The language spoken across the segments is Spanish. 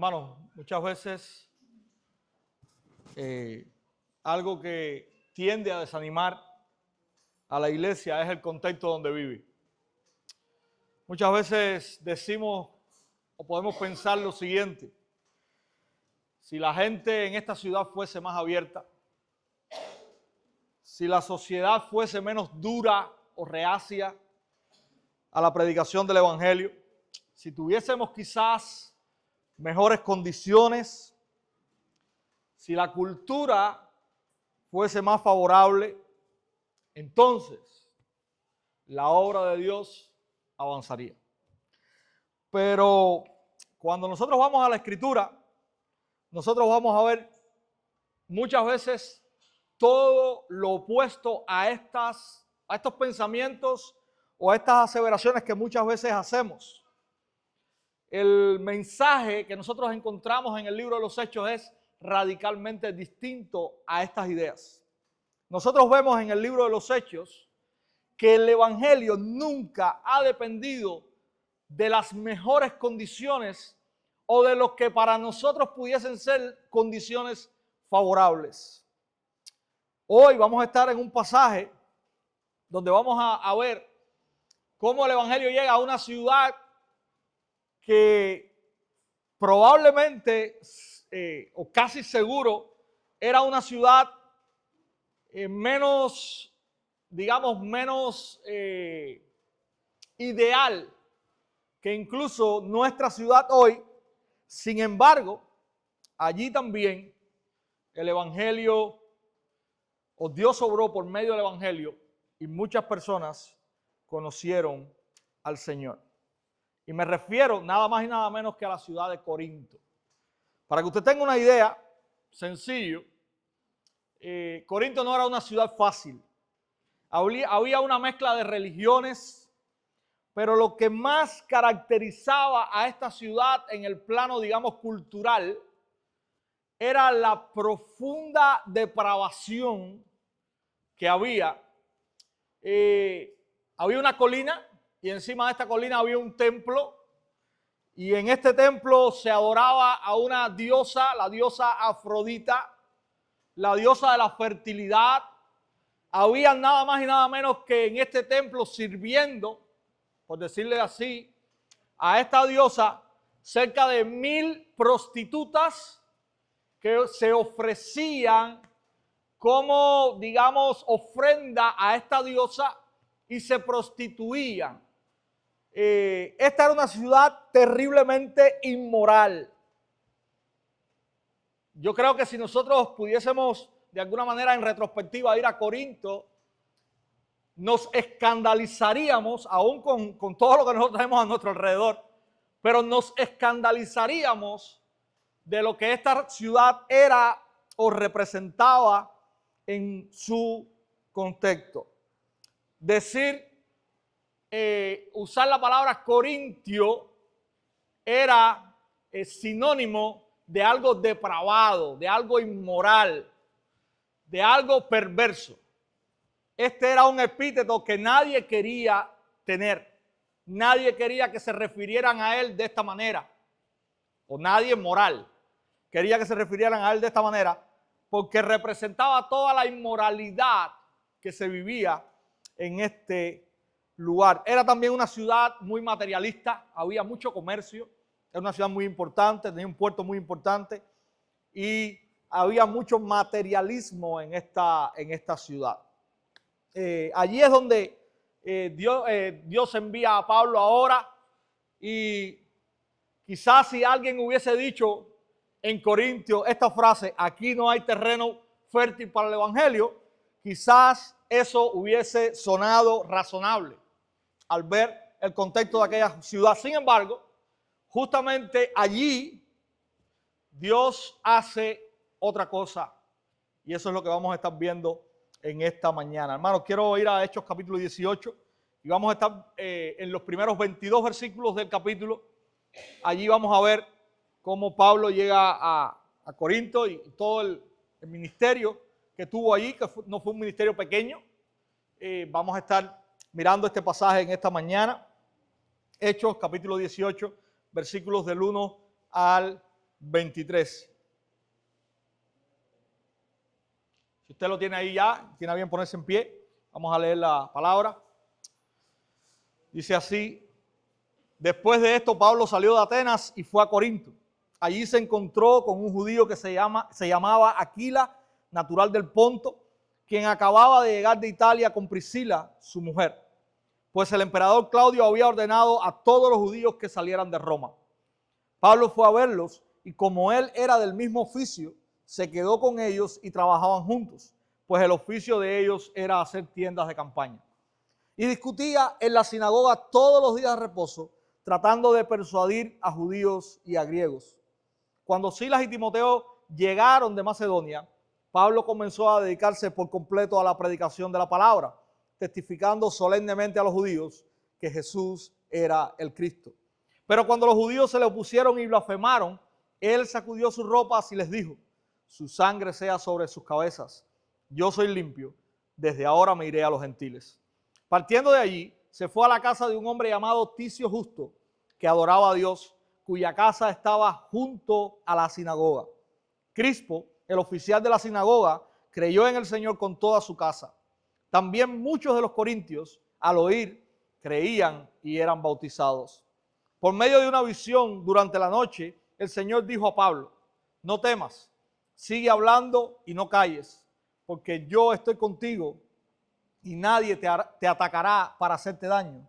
Hermanos, muchas veces algo que tiende a desanimar a la iglesia es el contexto donde vive. Muchas veces decimos o podemos pensar lo siguiente: si la gente en esta ciudad fuese más abierta, si la sociedad fuese menos dura o reacia a la predicación del evangelio, si tuviésemos quizás mejores condiciones, si la cultura fuese más favorable, entonces la obra de Dios avanzaría. Pero cuando nosotros vamos a la Escritura, nosotros vamos a ver muchas veces todo lo opuesto a estos pensamientos o a estas aseveraciones que muchas veces hacemos. El mensaje que nosotros encontramos en el libro de los Hechos es radicalmente distinto a estas ideas. Nosotros vemos en el libro de los Hechos que el evangelio nunca ha dependido de las mejores condiciones o de lo que para nosotros pudiesen ser condiciones favorables. Hoy vamos a estar en un pasaje donde vamos a ver cómo el evangelio llega a una ciudad que probablemente o casi seguro era una ciudad menos ideal que incluso nuestra ciudad hoy. Sin embargo, allí también el evangelio o Dios obró por medio del evangelio y muchas personas conocieron al Señor. Y me refiero nada más y nada menos que a la ciudad de Corinto. Para que usted tenga una idea, sencillo, Corinto no era una ciudad fácil. Había una mezcla de religiones, pero lo que más caracterizaba a esta ciudad en el plano, digamos, cultural, era la profunda depravación que había. Había una colina y encima de esta colina había un templo, y en este templo se adoraba a una diosa, la diosa Afrodita, la diosa de la fertilidad. Había nada más y nada menos que en este templo sirviendo, por decirle así, a esta diosa cerca de 1000 prostitutas que se ofrecían como, digamos, ofrenda a esta diosa y se prostituían. Esta era una ciudad terriblemente inmoral. Yo creo que si nosotros pudiésemos de alguna manera en retrospectiva ir a Corinto, nos escandalizaríamos, aún con todo lo que nosotros tenemos a nuestro alrededor, pero nos escandalizaríamos de lo que esta ciudad era o representaba en su contexto. Usar la palabra corintio era sinónimo de algo depravado, de algo inmoral, de algo perverso. Este era un epíteto que nadie quería tener. Nadie quería que se refirieran a él de esta manera. O nadie moral quería que se refirieran a él de esta manera, porque representaba toda la inmoralidad que se vivía en este lugar. Era también una ciudad muy materialista, había mucho comercio, era una ciudad muy importante, tenía un puerto muy importante y había mucho materialismo en esta ciudad. Allí es donde Dios envía a Pablo ahora, y quizás si alguien hubiese dicho en Corintio esta frase: aquí no hay terreno fértil para el evangelio, quizás eso hubiese sonado razonable al ver el contexto de aquella ciudad. Sin embargo, justamente allí Dios hace otra cosa, y eso es lo que vamos a estar viendo en esta mañana. Hermanos, quiero ir a Hechos capítulo 18 y vamos a estar en los primeros 22 versículos del capítulo. Allí vamos a ver cómo Pablo llega a Corinto y todo el ministerio que tuvo allí, que no fue un ministerio pequeño. Vamos a estar mirando este pasaje en esta mañana. Hechos capítulo 18, versículos del 1 al 23. Si usted lo tiene ahí ya, tiene a bien ponerse en pie, vamos a leer la palabra. Dice así: después de esto, Pablo salió de Atenas y fue a Corinto. Allí se encontró con un judío que se llamaba Aquila, natural del Ponto, quien acababa de llegar de Italia con Priscila, su mujer, pues el emperador Claudio había ordenado a todos los judíos que salieran de Roma. Pablo fue a verlos y como él era del mismo oficio, se quedó con ellos y trabajaban juntos, pues el oficio de ellos era hacer tiendas de campaña. Y discutía en la sinagoga todos los días de reposo, tratando de persuadir a judíos y a griegos. Cuando Silas y Timoteo llegaron de Macedonia, Pablo comenzó a dedicarse por completo a la predicación de la palabra, testificando solemnemente a los judíos que Jesús era el Cristo. Pero cuando los judíos se le opusieron y blasfemaron, él sacudió sus ropas y les dijo: su sangre sea sobre sus cabezas. Yo soy limpio, desde ahora me iré a los gentiles. Partiendo de allí, se fue a la casa de un hombre llamado Ticio Justo, que adoraba a Dios, cuya casa estaba junto a la sinagoga. Crispo, el oficial de la sinagoga, creyó en el Señor con toda su casa. También muchos de los corintios, al oír, creían y eran bautizados. Por medio de una visión durante la noche, el Señor dijo a Pablo: no temas, sigue hablando y no calles, porque yo estoy contigo y nadie te atacará para hacerte daño,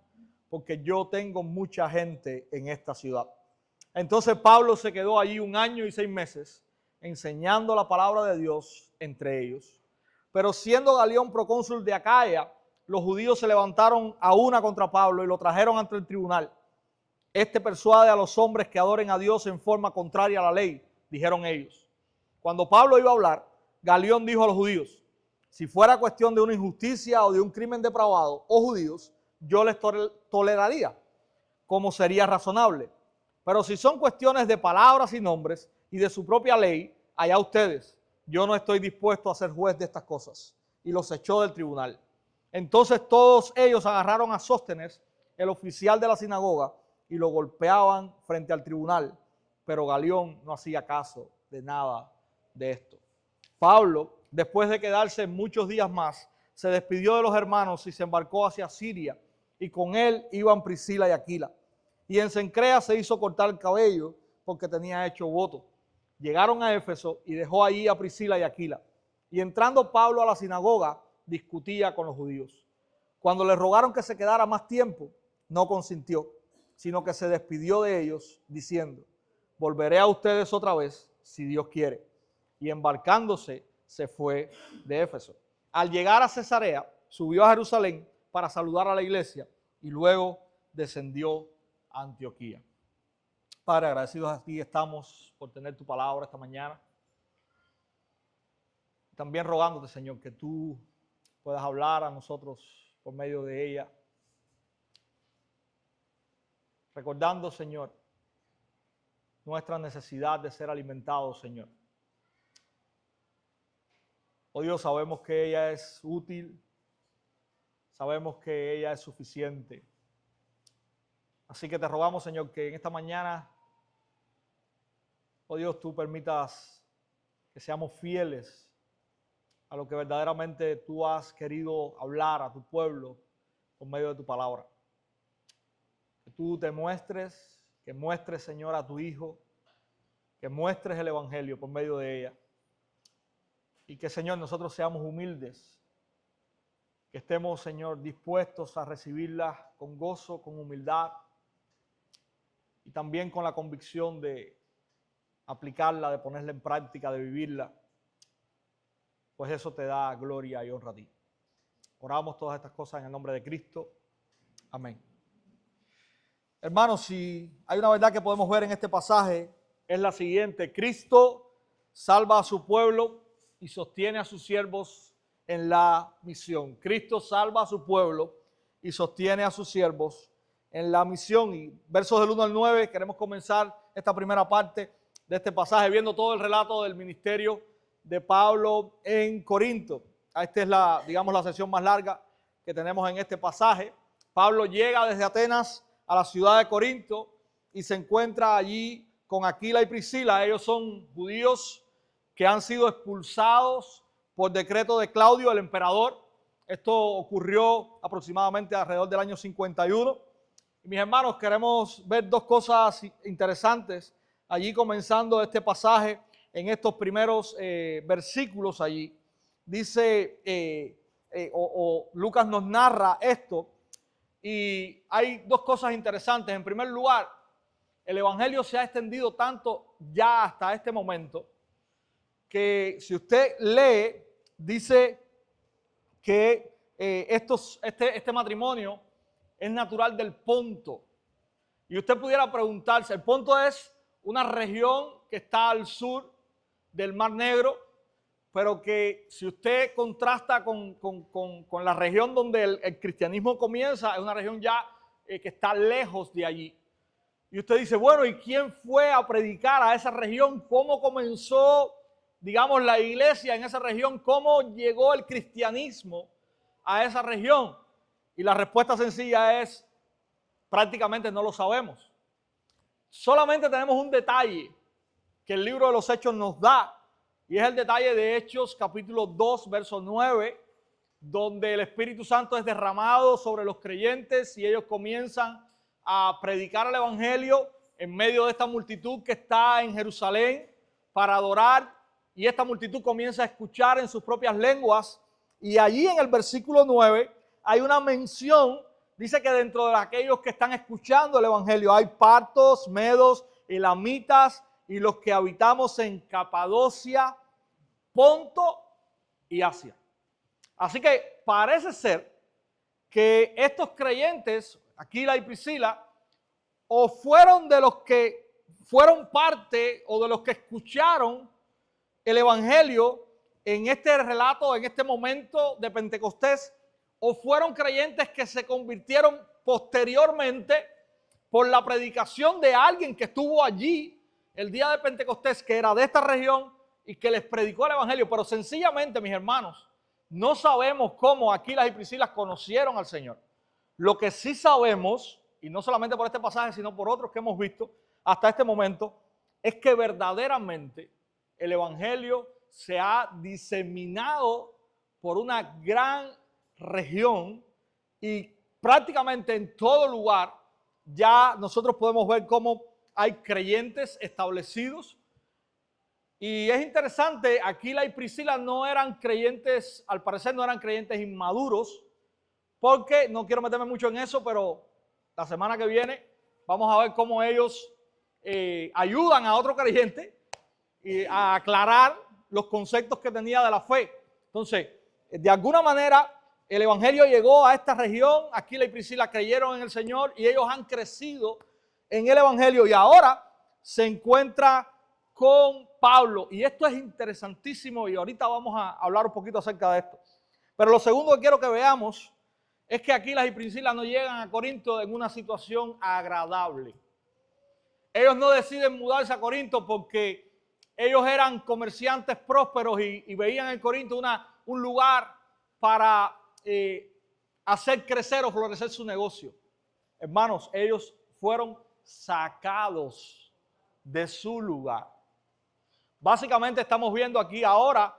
porque yo tengo mucha gente en esta ciudad. Entonces Pablo se quedó allí 1 año y 6 meses, enseñando la palabra de Dios entre ellos. Pero siendo Galión procónsul de Acaya, los judíos se levantaron a una contra Pablo y lo trajeron ante el tribunal. Este persuade a los hombres que adoren a Dios en forma contraria a la ley, dijeron ellos. Cuando Pablo iba a hablar, Galión dijo a los judíos: si fuera cuestión de una injusticia o de un crimen depravado, oh judíos, yo les toleraría, como sería razonable. Pero si son cuestiones de palabras y nombres y de su propia ley, allá ustedes, yo no estoy dispuesto a ser juez de estas cosas. Y los echó del tribunal. Entonces todos ellos agarraron a Sóstenes, el oficial de la sinagoga, y lo golpeaban frente al tribunal, pero Galión no hacía caso de nada de esto. Pablo, después de quedarse muchos días más, se despidió de los hermanos y se embarcó hacia Siria, y con él iban Priscila y Aquila. Y en Cencrea se hizo cortar el cabello porque tenía hecho voto. Llegaron a Éfeso y dejó allí a Priscila y Aquila. Y entrando Pablo a la sinagoga, discutía con los judíos. Cuando le rogaron que se quedara más tiempo, no consintió, sino que se despidió de ellos diciendo: volveré a ustedes otra vez, si Dios quiere. Y embarcándose, se fue de Éfeso. Al llegar a Cesarea, subió a Jerusalén para saludar a la iglesia y luego descendió a Antioquía. Padre, agradecidos a ti estamos por tener tu palabra esta mañana. También rogándote, Señor, que tú puedas hablar a nosotros por medio de ella. Recordando, Señor, nuestra necesidad de ser alimentados, Señor. Oh Dios, sabemos que ella es útil, sabemos que ella es suficiente. Así que te rogamos, Señor, que en esta mañana, oh Dios, tú permitas que seamos fieles a lo que verdaderamente tú has querido hablar a tu pueblo por medio de tu palabra. Que tú te muestres, que muestres, Señor, a tu Hijo, que muestres el Evangelio por medio de ella. Y que, Señor, nosotros seamos humildes, que estemos, Señor, dispuestos a recibirla con gozo, con humildad y también con la convicción de aplicarla, de ponerla en práctica, de vivirla, pues eso te da gloria y honra a ti. Oramos todas estas cosas en el nombre de Cristo. Amén. Hermanos, si hay una verdad que podemos ver en este pasaje, es la siguiente: Cristo salva a su pueblo y sostiene a sus siervos en la misión. Cristo salva a su pueblo y sostiene a sus siervos en la misión. Y versos del 1 al 9, queremos comenzar esta primera parte de este pasaje viendo todo el relato del ministerio de Pablo en Corinto. Esta es la sesión más larga que tenemos en este pasaje. Pablo llega desde Atenas a la ciudad de Corinto y se encuentra allí con Aquila y Priscila. Ellos son judíos que han sido expulsados por decreto de Claudio, el emperador. Esto ocurrió aproximadamente alrededor del año 51. Y mis hermanos, queremos ver dos cosas interesantes allí, comenzando este pasaje en estos primeros versículos allí. Dice, Lucas nos narra esto, y hay dos cosas interesantes. En primer lugar, el evangelio se ha extendido tanto ya hasta este momento que si usted lee, dice que este matrimonio es natural del Ponto. Y usted pudiera preguntarse, el Ponto es una región que está al sur del Mar Negro, pero que si usted contrasta con la región donde el cristianismo comienza, es una región ya que está lejos de allí. Y usted dice, bueno, ¿y quién fue a predicar a esa región? ¿Cómo comenzó, digamos, la iglesia en esa región? ¿Cómo llegó el cristianismo a esa región? Y la respuesta sencilla es, prácticamente no lo sabemos. Solamente tenemos un detalle que el libro de los Hechos nos da, y es el detalle de Hechos capítulo 2, verso 9, donde el Espíritu Santo es derramado sobre los creyentes y ellos comienzan a predicar el evangelio en medio de esta multitud que está en Jerusalén para adorar, y esta multitud comienza a escuchar en sus propias lenguas. Y allí en el versículo 9 hay una mención, dice que dentro de aquellos que están escuchando el evangelio hay partos, medos, elamitas y los que habitamos en Capadocia, Ponto y Asia. Así que parece ser que estos creyentes, Aquila y Priscila, o fueron de los que fueron parte o de los que escucharon el evangelio en este relato, en este momento de Pentecostés, o fueron creyentes que se convirtieron posteriormente por la predicación de alguien que estuvo allí el día de Pentecostés, que era de esta región y que les predicó el evangelio. Pero sencillamente, mis hermanos, no sabemos cómo Aquila y Priscila conocieron al Señor. Lo que sí sabemos, y no solamente por este pasaje, sino por otros que hemos visto hasta este momento, es que verdaderamente el evangelio se ha diseminado por una gran región, y prácticamente en todo lugar ya nosotros podemos ver cómo hay creyentes establecidos. Y es interesante, Aquila y Priscila no eran creyentes, al parecer no eran creyentes inmaduros, porque no quiero meterme mucho en eso, pero la semana que viene vamos a ver cómo ellos ayudan a otro creyente y a aclarar los conceptos que tenía de la fe. Entonces, de alguna manera, el evangelio llegó a esta región. Aquila y Priscila creyeron en el Señor y ellos han crecido en el evangelio, y ahora se encuentra con Pablo. Y esto es interesantísimo, y ahorita vamos a hablar un poquito acerca de esto. Pero lo segundo que quiero que veamos es que Aquila y Priscila no llegan a Corinto en una situación agradable. Ellos no deciden mudarse a Corinto porque ellos eran comerciantes prósperos y veían en Corinto un lugar para hacer crecer o florecer su negocio. Hermanos, ellos fueron sacados de su lugar. Básicamente estamos viendo aquí ahora,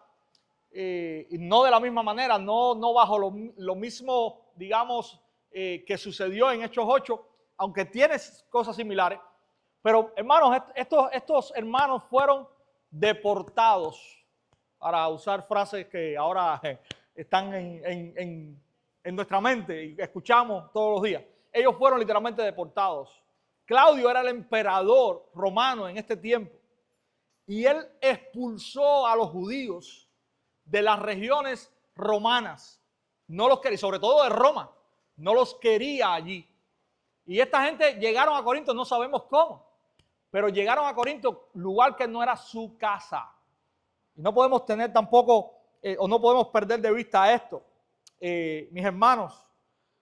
y no de la misma manera, no bajo lo mismo, digamos, que sucedió en Hechos 8, aunque tiene cosas similares. Pero hermanos, estos hermanos fueron deportados, para usar frases que ahora están en nuestra mente y escuchamos todos los días. Ellos fueron literalmente deportados. Claudio era el emperador romano en este tiempo, y él expulsó a los judíos de las regiones romanas. No los quería, sobre todo de Roma, no los quería allí. Y esta gente llegaron a Corinto, no sabemos cómo, pero llegaron a Corinto, lugar que no era su casa. Y no podemos tener tampoco, o no podemos perder de vista esto. Mis hermanos,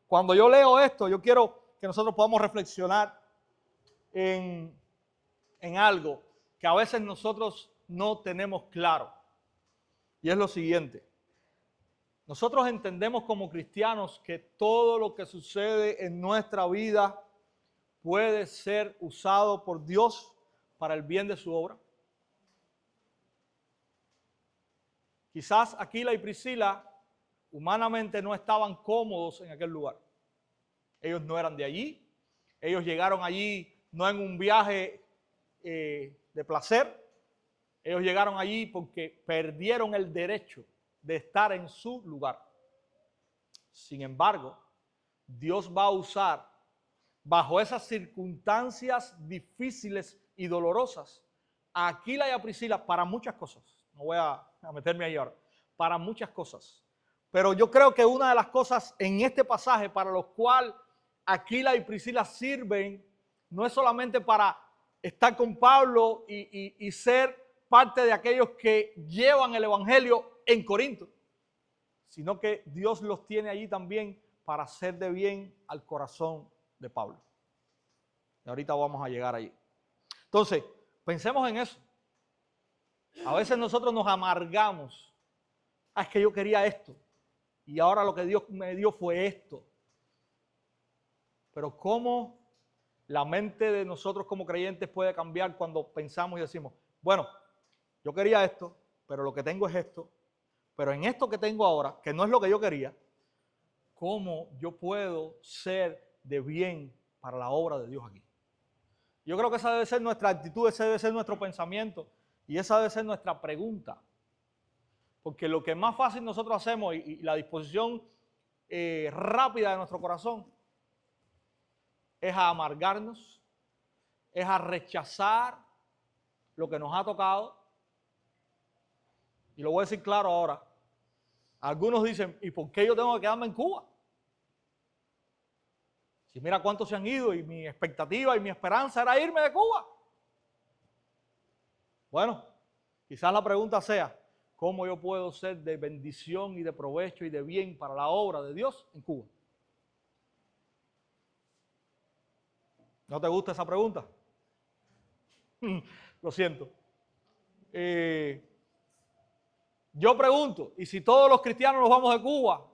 cuando yo leo esto, yo quiero que nosotros podamos reflexionar en algo que a veces nosotros no tenemos claro. Y es lo siguiente. Nosotros entendemos como cristianos que todo lo que sucede en nuestra vida puede ser usado por Dios para el bien de su obra. Quizás Aquila y Priscila humanamente no estaban cómodos en aquel lugar. Ellos no eran de allí. Ellos llegaron allí no en un viaje de placer. Ellos llegaron allí porque perdieron el derecho de estar en su lugar. Sin embargo, Dios va a usar, bajo esas circunstancias difíciles y dolorosas, a Aquila y a Priscila para muchas cosas. No voy a meterme ahí ahora. Para muchas cosas. Pero yo creo que una de las cosas en este pasaje para los cuales Aquila y Priscila sirven, no es solamente para estar con Pablo y ser parte de aquellos que llevan el evangelio en Corinto, sino que Dios los tiene allí también para hacer de bien al corazón de Pablo. Y ahorita vamos a llegar allí. Entonces, pensemos en eso. A veces nosotros nos amargamos. Es que yo quería esto y ahora lo que Dios me dio fue esto. Pero ¿cómo la mente de nosotros como creyentes puede cambiar cuando pensamos y decimos, bueno, yo quería esto, pero lo que tengo es esto, pero en esto que tengo ahora, que no es lo que yo quería, ¿cómo yo puedo ser de bien para la obra de Dios aquí? Yo creo que esa debe ser nuestra actitud, ese debe ser nuestro pensamiento y esa debe ser nuestra pregunta. Porque lo que más fácil nosotros hacemos y la disposición rápida de nuestro corazón es a amargarnos, es a rechazar lo que nos ha tocado. Y lo voy a decir claro ahora. Algunos dicen, ¿y por qué yo tengo que quedarme en Cuba? Si mira cuántos se han ido y mi expectativa y mi esperanza era irme de Cuba. Bueno, quizás la pregunta sea, ¿cómo yo puedo ser de bendición y de provecho y de bien para la obra de Dios en Cuba? ¿No te gusta esa pregunta? Lo siento. Yo pregunto, ¿y si todos los cristianos nos vamos de Cuba?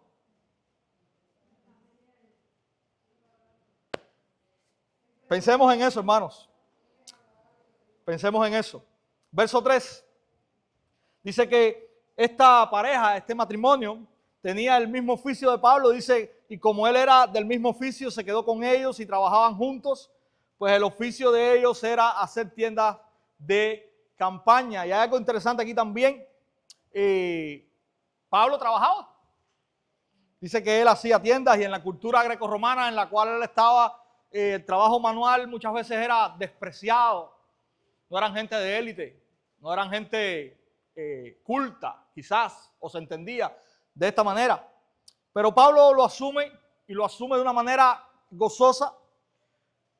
Pensemos en eso, hermanos. Pensemos en eso. Verso 3. Dice que esta pareja, este matrimonio, tenía el mismo oficio de Pablo. Dice, y como él era del mismo oficio, se quedó con ellos y trabajaban juntos. Pues el oficio de ellos era hacer tiendas de campaña. Y hay algo interesante aquí también. Pablo trabajaba. Dice que él hacía tiendas y en la cultura grecorromana en la cual él estaba, el trabajo manual muchas veces era despreciado. No eran gente de élite, no eran gente culta, quizás, o se entendía de esta manera. Pero Pablo lo asume y lo asume de una manera gozosa.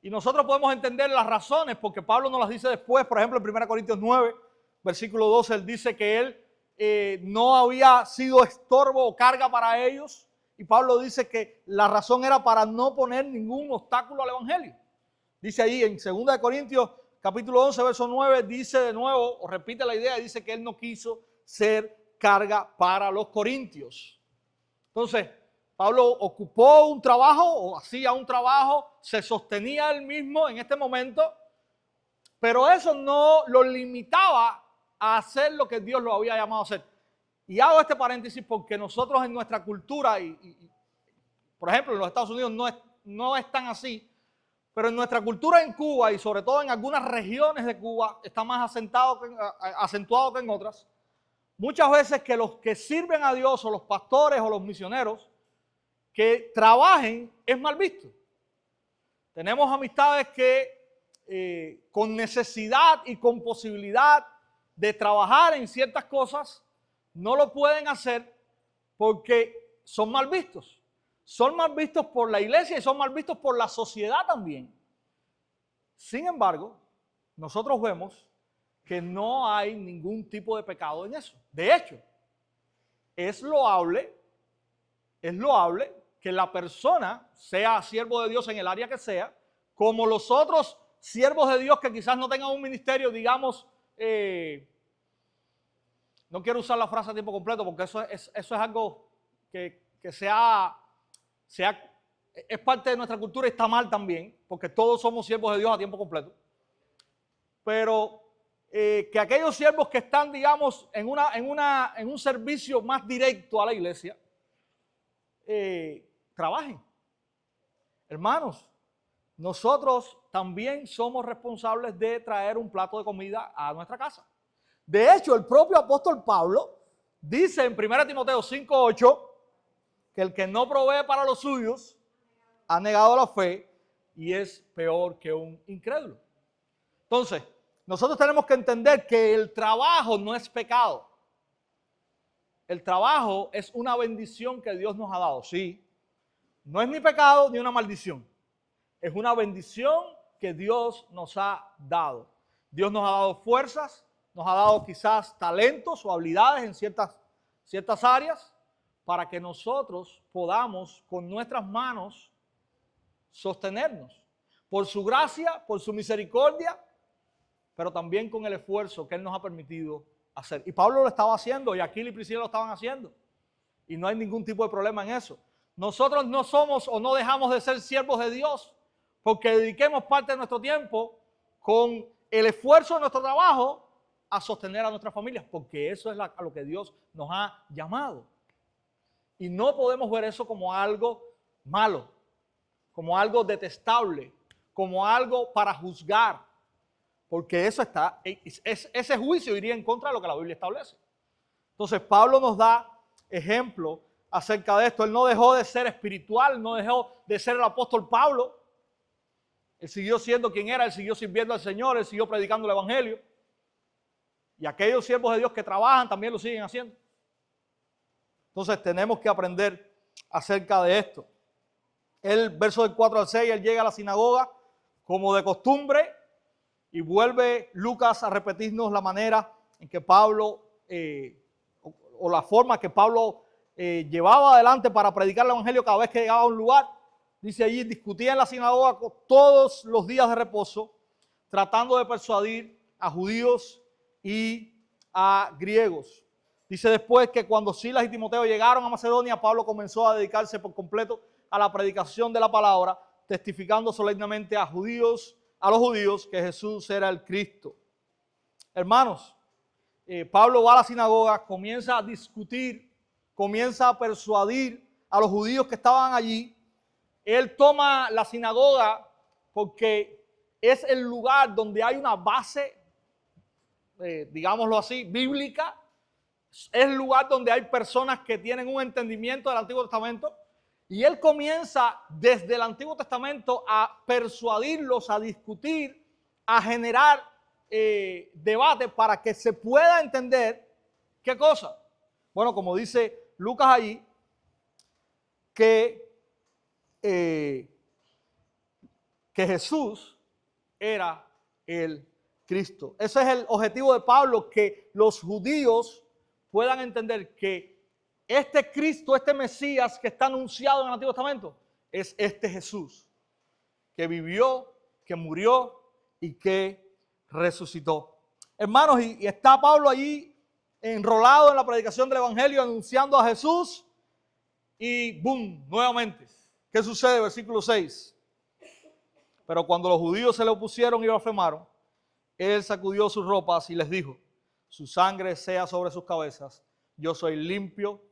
Y nosotros podemos entender las razones, porque Pablo nos las dice después. Por ejemplo, en 1 Corintios 9, versículo 12, él dice que él no había sido estorbo o carga para ellos. Y Pablo dice que la razón era para no poner ningún obstáculo al evangelio. Dice ahí en 2 Corintios capítulo 11, verso 9, dice de nuevo, o repite la idea, dice que él no quiso ser carga para los corintios. Entonces, Pablo ocupó un trabajo o hacía un trabajo, se sostenía él mismo en este momento, pero eso no lo limitaba a hacer lo que Dios lo había llamado a hacer. Y hago este paréntesis porque nosotros en nuestra cultura, por ejemplo en los Estados Unidos no es tan así, pero en nuestra cultura en Cuba y sobre todo en algunas regiones de Cuba está más acentuado que en otras. Muchas veces que los que sirven a Dios o los pastores o los misioneros que trabajen es mal visto. Tenemos amistades que con necesidad y con posibilidad de trabajar en ciertas cosas no lo pueden hacer porque son mal vistos. Son mal vistos por la iglesia y son mal vistos por la sociedad también. Sin embargo, nosotros vemos que no hay ningún tipo de pecado en eso. De hecho, es loable que la persona sea siervo de Dios en el área que sea, como los otros siervos de Dios que quizás no tengan un ministerio, digamos, no quiero usar la frase a tiempo completo porque eso es algo que es parte de nuestra cultura y está mal también, porque todos somos siervos de Dios a tiempo completo. pero que aquellos siervos que están, digamos, en un servicio más directo a la iglesia, trabajen. Hermanos, nosotros también somos responsables de traer un plato de comida a nuestra casa. De hecho, el propio apóstol Pablo dice en 1 Timoteo 5:8 que el que no provee para los suyos ha negado la fe y es peor que un incrédulo. Entonces, nosotros tenemos que entender que el trabajo no es pecado. El trabajo es una bendición que Dios nos ha dado, sí. No es ni pecado ni una maldición. Es una bendición que Dios nos ha dado. Dios nos ha dado fuerzas, nos ha dado quizás talentos o habilidades en ciertas áreas para que nosotros podamos con nuestras manos sostenernos. Por su gracia, por su misericordia, pero también con el esfuerzo que Él nos ha permitido hacer. Y Pablo lo estaba haciendo y Aquila y Priscila lo estaban haciendo. Y no hay ningún tipo de problema en eso. Nosotros no somos o no dejamos de ser siervos de Dios porque dediquemos parte de nuestro tiempo con el esfuerzo de nuestro trabajo a sostener a nuestras familias, porque eso es a lo que Dios nos ha llamado. Y no podemos ver eso como algo malo, como algo detestable, como algo para juzgar, porque eso ese juicio iría en contra de lo que la Biblia establece. Entonces Pablo nos da ejemplo acerca de esto. Él no dejó de ser espiritual, no dejó de ser el apóstol Pablo. Él siguió siendo quien era, él siguió sirviendo al Señor, él siguió predicando el evangelio. Y aquellos siervos de Dios que trabajan también lo siguen haciendo. Entonces tenemos que aprender acerca de esto. El verso del 4 al 6, él llega a la sinagoga como de costumbre y vuelve Lucas a repetirnos la manera en que Pablo, o la forma que Pablo llevaba adelante para predicar el evangelio cada vez que llegaba a un lugar. Dice allí, discutía en la sinagoga todos los días de reposo, tratando de persuadir a judíos y a griegos. Dice después que cuando Silas y Timoteo llegaron a Macedonia, Pablo comenzó a dedicarse por completo a la predicación de la palabra, testificando solemnemente a los judíos que Jesús era el Cristo. Hermanos, Pablo va a la sinagoga, comienza a discutir, comienza a persuadir a los judíos que estaban allí. Él toma la sinagoga porque es el lugar donde hay una base, digámoslo así, bíblica. Es el lugar donde hay personas que tienen un entendimiento del Antiguo Testamento. Y él comienza desde el Antiguo Testamento a persuadirlos, a discutir, a generar debate para que se pueda entender qué cosa. Bueno, como dice Lucas ahí, que Jesús era el Cristo. Ese es el objetivo de Pablo, que los judíos puedan entender que este Cristo, este Mesías que está anunciado en el Antiguo Testamento, es este Jesús que vivió, que murió y que resucitó. Hermanos, y está Pablo allí enrolado en la predicación del Evangelio, anunciando a Jesús, y ¡boom! Nuevamente, ¿qué sucede? Versículo 6. Pero cuando los judíos se le opusieron y blasfemaron, él sacudió sus ropas y les dijo: su sangre sea sobre sus cabezas, yo soy limpio,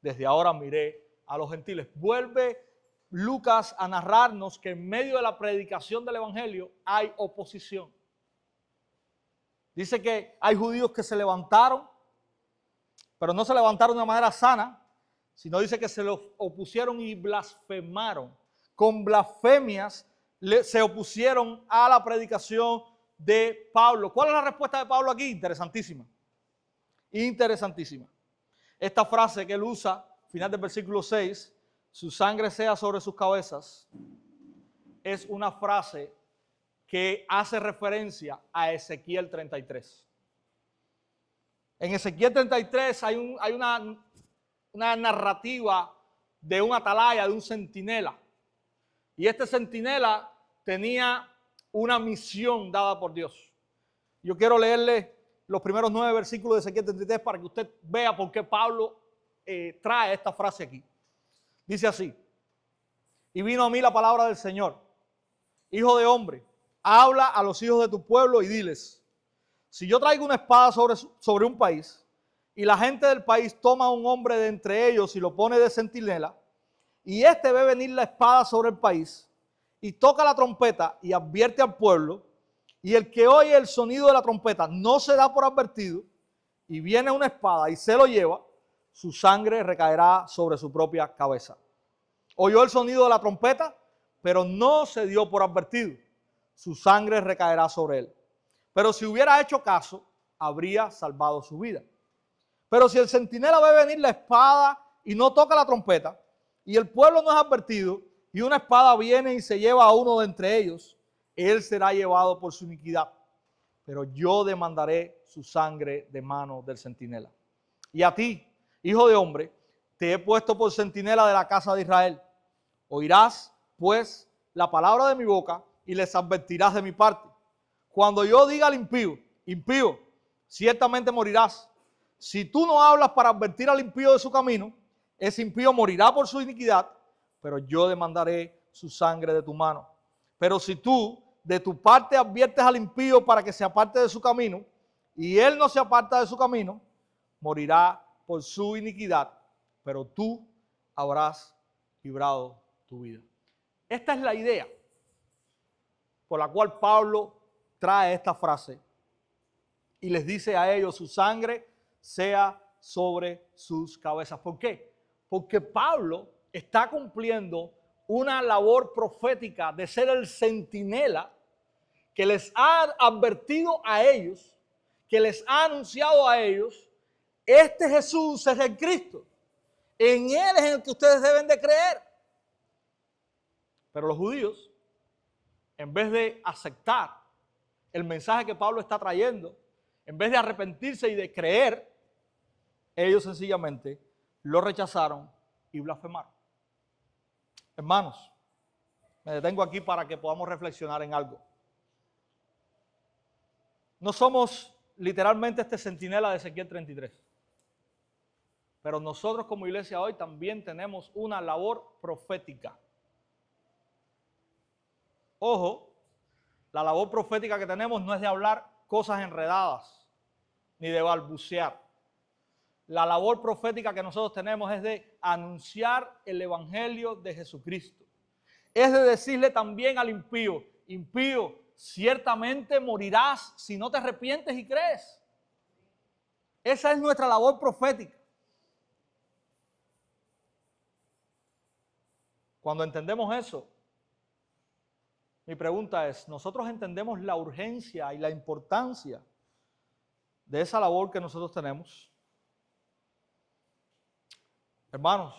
desde ahora miré a los gentiles. Vuelve Lucas a narrarnos que en medio de la predicación del evangelio hay oposición. Dice que hay judíos que se levantaron, pero no se levantaron de una manera sana, sino dice que se los opusieron y blasfemaron. Con blasfemias se opusieron a la predicación de Pablo. ¿Cuál es la respuesta de Pablo aquí? Interesantísima. Interesantísima. Esta frase que él usa, final del versículo 6, su sangre sea sobre sus cabezas, es una frase que hace referencia a Ezequiel 33. En Ezequiel 33 hay una narrativa de un atalaya, de un centinela. Y este centinela tenía una misión dada por Dios. Yo quiero leerle los primeros 9 versículos de Ezequiel 33 para que usted vea por qué Pablo trae esta frase aquí. Dice así: y vino a mí la palabra del Señor: hijo de hombre, habla a los hijos de tu pueblo y diles, si yo traigo una espada sobre un país y la gente del país toma a un hombre de entre ellos y lo pone de centinela, y este ve venir la espada sobre el país y toca la trompeta y advierte al pueblo, y el que oye el sonido de la trompeta no se da por advertido, y viene una espada y se lo lleva, su sangre recaerá sobre su propia cabeza. Oyó el sonido de la trompeta, pero no se dio por advertido, su sangre recaerá sobre él. Pero si hubiera hecho caso, habría salvado su vida. Pero si el centinela ve venir la espada y no toca la trompeta, y el pueblo no es advertido, y una espada viene y se lleva a uno de entre ellos, él será llevado por su iniquidad. Pero yo demandaré su sangre de mano del centinela. Y a ti, hijo de hombre, te he puesto por centinela de la casa de Israel. Oirás, pues, la palabra de mi boca y les advertirás de mi parte. Cuando yo diga al impío, impío, ciertamente morirás. Si tú no hablas para advertir al impío de su camino, ese impío morirá por su iniquidad, pero yo demandaré su sangre de tu mano. Pero si tú de tu parte adviertes al impío para que se aparte de su camino, y él no se aparta de su camino, morirá por su iniquidad, pero tú habrás librado tu vida. Esta es la idea por la cual Pablo trae esta frase y les dice a ellos: su sangre sea sobre sus cabezas. ¿Por qué? Porque Pablo está cumpliendo una labor profética de ser el centinela que les ha advertido a ellos, que les ha anunciado a ellos: este Jesús es el Cristo, en Él es en el que ustedes deben de creer. Pero los judíos, en vez de aceptar el mensaje que Pablo está trayendo, en vez de arrepentirse y de creer, ellos sencillamente lo rechazaron y blasfemaron. Hermanos, me detengo aquí para que podamos reflexionar en algo. No somos literalmente este centinela de Ezequiel 33. Pero nosotros como iglesia hoy también tenemos una labor profética. Ojo, la labor profética que tenemos no es de hablar cosas enredadas, ni de balbucear. La labor profética que nosotros tenemos es de anunciar el evangelio de Jesucristo. Es de decirle también al impío: impío, ciertamente morirás si no te arrepientes y crees. Esa es nuestra labor profética. Cuando entendemos eso, mi pregunta es: ¿nosotros entendemos la urgencia y la importancia de esa labor que nosotros tenemos? Hermanos,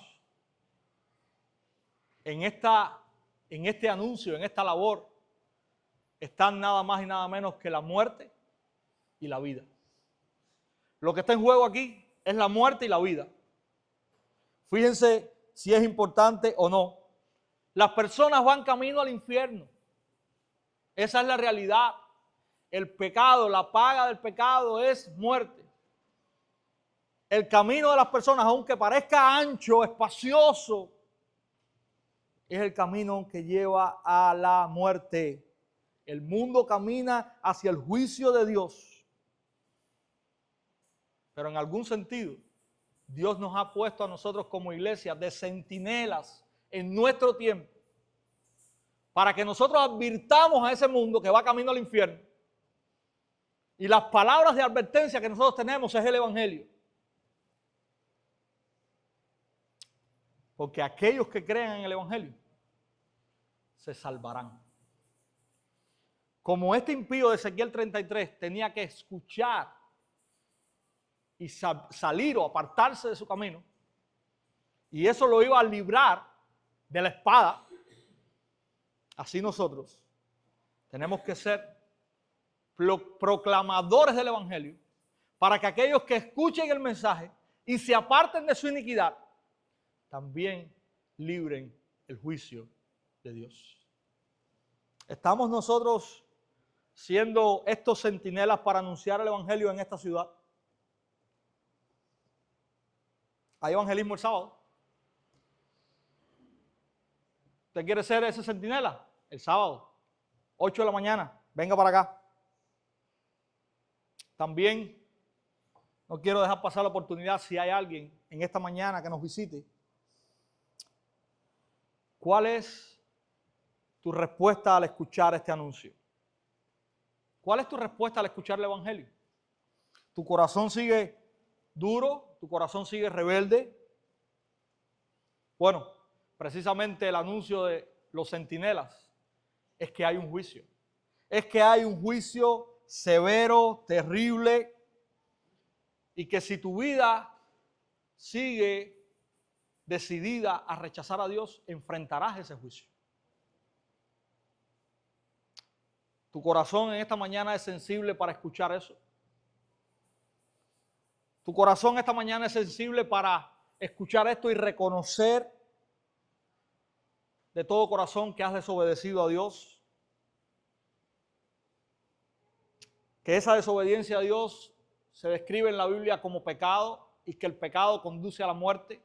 en este anuncio, en esta labor, están nada más y nada menos que la muerte y la vida. Lo que está en juego aquí es la muerte y la vida. Fíjense si es importante o no. Las personas van camino al infierno. Esa es la realidad. El pecado, la paga del pecado es muerte. El camino de las personas, aunque parezca ancho, espacioso, es el camino que lleva a la muerte. El mundo camina hacia el juicio de Dios. Pero en algún sentido, Dios nos ha puesto a nosotros como iglesia de centinelas en nuestro tiempo, para que nosotros advirtamos a ese mundo que va camino al infierno. Y las palabras de advertencia que nosotros tenemos es el evangelio. Porque aquellos que crean en el evangelio se salvarán. Como este impío de Ezequiel 33 tenía que escuchar y salir o apartarse de su camino, y eso lo iba a librar de la espada, así nosotros tenemos que ser proclamadores del evangelio, para que aquellos que escuchen el mensaje y se aparten de su iniquidad también libren el juicio de Dios. ¿Estamos nosotros siendo estos centinelas para anunciar el evangelio en esta ciudad? ¿Hay evangelismo el sábado? ¿Usted quiere ser ese centinela? El sábado, 8 de la mañana, venga para acá. también no quiero dejar pasar la oportunidad, si hay alguien en esta mañana que nos visite. ¿Cuál es tu respuesta al escuchar este anuncio? ¿Cuál es tu respuesta al escuchar el Evangelio? ¿Tu corazón sigue duro? ¿Tu corazón sigue rebelde? Bueno, precisamente el anuncio de los centinelas es que hay un juicio. Es que hay un juicio severo, terrible, y que si tu vida sigue decidida a rechazar a Dios, enfrentarás ese juicio. ¿Tu corazón en esta mañana es sensible para escuchar eso? ¿Tu corazón esta mañana es sensible para escuchar esto y reconocer de todo corazón que has desobedecido a Dios? Que esa desobediencia a Dios se describe en la Biblia como pecado y que el pecado conduce a la muerte.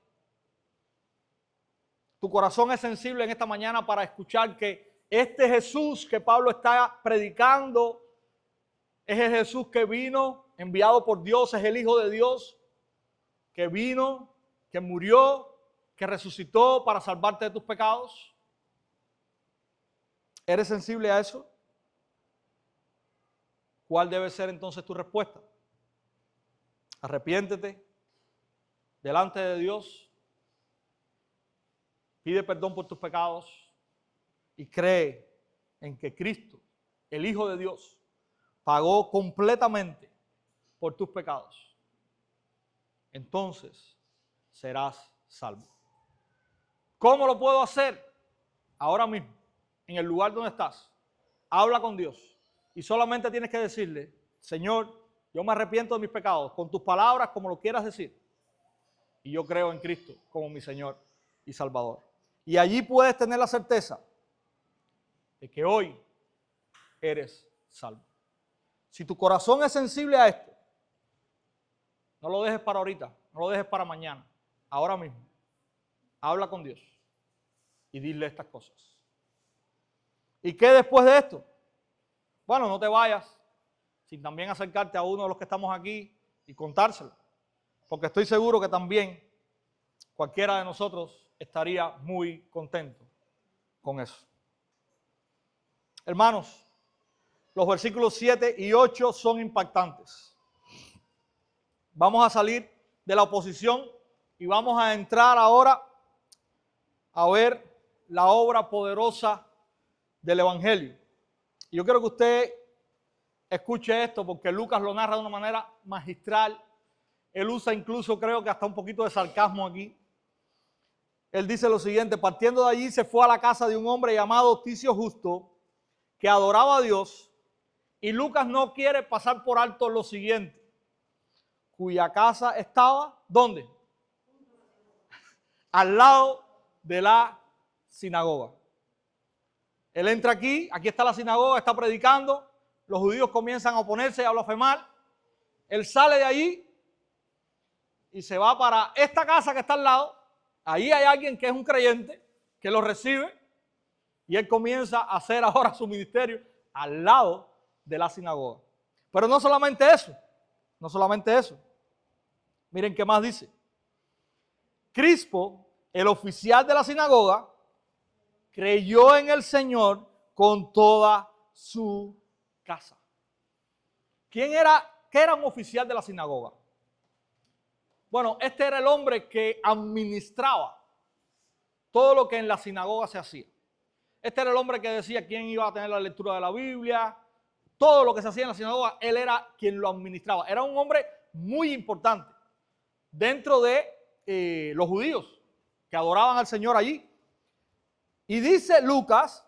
Tu corazón es sensible en esta mañana para escuchar que este Jesús que Pablo está predicando es el Jesús que vino, enviado por Dios, es el Hijo de Dios, que vino, que murió, que resucitó para salvarte de tus pecados. ¿Eres sensible a eso? ¿Cuál debe ser entonces tu respuesta? Arrepiéntete delante de Dios, pide perdón por tus pecados y cree en que Cristo, el Hijo de Dios, pagó completamente por tus pecados. Entonces serás salvo. ¿Cómo lo puedo hacer? Ahora mismo, en el lugar donde estás, habla con Dios y solamente tienes que decirle: Señor, yo me arrepiento de mis pecados, con tus palabras, como lo quieras decir, y yo creo en Cristo como mi Señor y Salvador. Y allí puedes tener la certeza de que hoy eres salvo. Si tu corazón es sensible a esto, no lo dejes para ahorita, no lo dejes para mañana, ahora mismo. Habla con Dios y dile estas cosas. ¿Y qué después de esto? Bueno, no te vayas sin también acercarte a uno de los que estamos aquí y contárselo, porque estoy seguro que también cualquiera de nosotros estaría muy contento con eso. Hermanos, los versículos 7 y 8 son impactantes. Vamos a salir de la oposición y vamos a entrar ahora a ver la obra poderosa del Evangelio. Y yo quiero que usted escuche esto porque Lucas lo narra de una manera magistral. Él usa incluso, creo que hasta un poquito de sarcasmo aquí. Él dice lo siguiente: partiendo de allí se fue a la casa de un hombre llamado Ticio Justo, que adoraba a Dios, y Lucas no quiere pasar por alto lo siguiente, cuya casa estaba, ¿dónde? Al lado de la sinagoga. Él entra aquí está la sinagoga, está predicando, los judíos comienzan a oponerse, a blasfemar. Él sale de allí y se va para esta casa que está al lado. Ahí hay alguien que es un creyente, que lo recibe, y él comienza a hacer ahora su ministerio al lado de la sinagoga. Pero no solamente eso, no solamente eso. Miren qué más dice. Crispo, el oficial de la sinagoga, creyó en el Señor con toda su casa. ¿Qué era un oficial de la sinagoga? Bueno, este era el hombre que administraba todo lo que en la sinagoga se hacía. Este era el hombre que decía quién iba a tener la lectura de la Biblia, todo lo que se hacía en la sinagoga, él era quien lo administraba. Era un hombre muy importante dentro de los judíos que adoraban al Señor allí. Y dice Lucas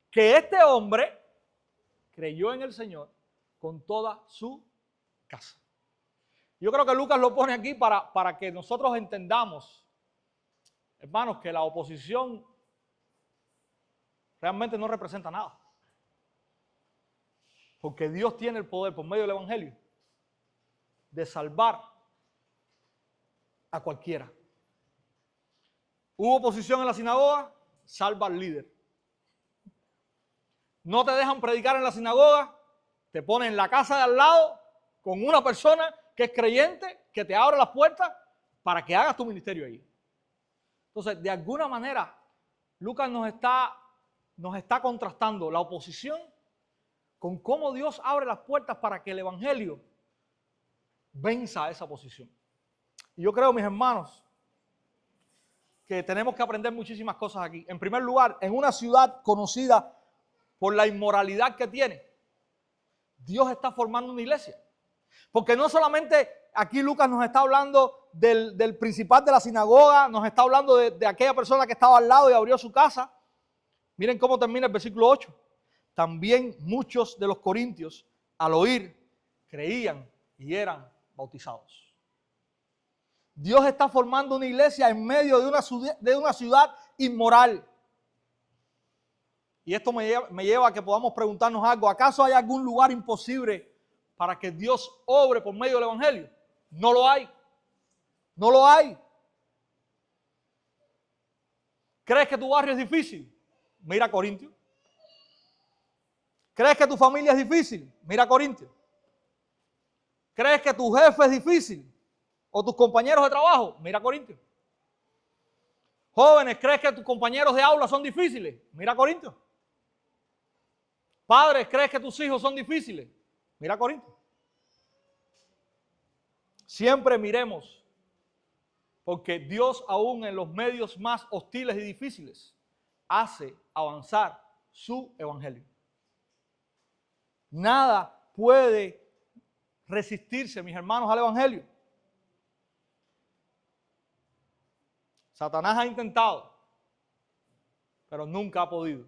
que este hombre creyó en el Señor con toda su casa. Yo creo que Lucas lo pone aquí para que nosotros entendamos, hermanos, que la oposición realmente no representa nada. Porque Dios tiene el poder por medio del Evangelio de salvar a cualquiera. Hubo oposición en la sinagoga, salva al líder. No te dejan predicar en la sinagoga, te ponen en la casa de al lado con una persona que es creyente, que te abre las puertas para que hagas tu ministerio ahí. Entonces, de alguna manera, Lucas nos está contrastando la oposición con cómo Dios abre las puertas para que el evangelio venza esa oposición. Y yo creo, mis hermanos, que tenemos que aprender muchísimas cosas aquí. En primer lugar, en una ciudad conocida por la inmoralidad que tiene, Dios está formando una iglesia. Porque no solamente aquí Lucas nos está hablando del principal de la sinagoga, nos está hablando de aquella persona que estaba al lado y abrió su casa. Miren cómo termina el versículo 8. También muchos de los corintios, al oír, creían y eran bautizados. Dios está formando una iglesia en medio de una ciudad inmoral. Y esto me lleva a que podamos preguntarnos algo. ¿Acaso hay algún lugar imposible para que Dios obre por medio del evangelio? No lo hay. No lo hay. ¿Crees que tu barrio es difícil? Mira Corintio. ¿Crees que tu familia es difícil? Mira Corintio. ¿Crees que tu jefe es difícil? ¿O tus compañeros de trabajo? Mira Corintio. Jóvenes, ¿crees que tus compañeros de aula son difíciles? Mira Corintio. Padres, ¿crees que tus hijos son difíciles? Mira Corintio. Siempre miremos, porque Dios aún en los medios más hostiles y difíciles hace avanzar su evangelio. Nada puede resistirse, mis hermanos, al evangelio. Satanás ha intentado, pero nunca ha podido.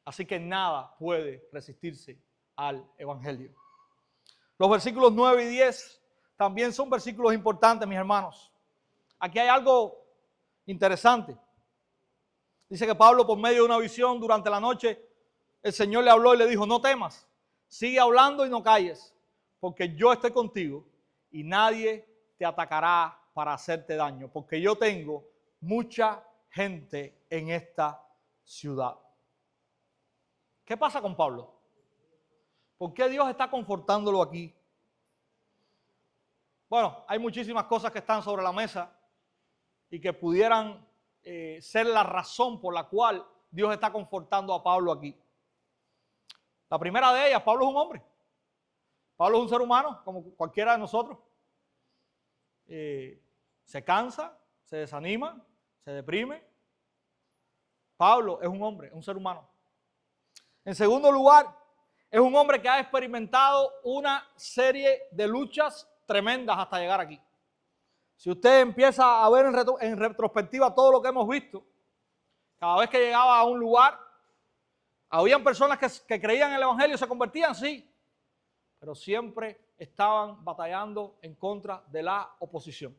Así que nada puede resistirse al evangelio. Los versículos 9 y 10 también son versículos importantes, mis hermanos. Aquí hay algo interesante. Dice que Pablo, por medio de una visión durante la noche, el Señor le habló y le dijo: no temas, sigue hablando y no calles, porque yo estoy contigo y nadie te atacará para hacerte daño, porque yo tengo mucha gente en esta ciudad. ¿Qué pasa con Pablo? ¿Por qué Dios está confortándolo aquí? Bueno, hay muchísimas cosas que están sobre la mesa y que pudieran ser la razón por la cual Dios está confortando a Pablo aquí. La primera de ellas, Pablo es un hombre. Pablo es un ser humano, como cualquiera de nosotros. Se cansa, se desanima, se deprime. Pablo es un hombre, es un ser humano. En segundo lugar, es un hombre que ha experimentado una serie de luchas tremendas hasta llegar aquí. Si usted empieza a ver en retrospectiva todo lo que hemos visto, cada vez que llegaba a un lugar, habían personas que creían en el evangelio y se convertían, sí, pero siempre estaban batallando en contra de la oposición.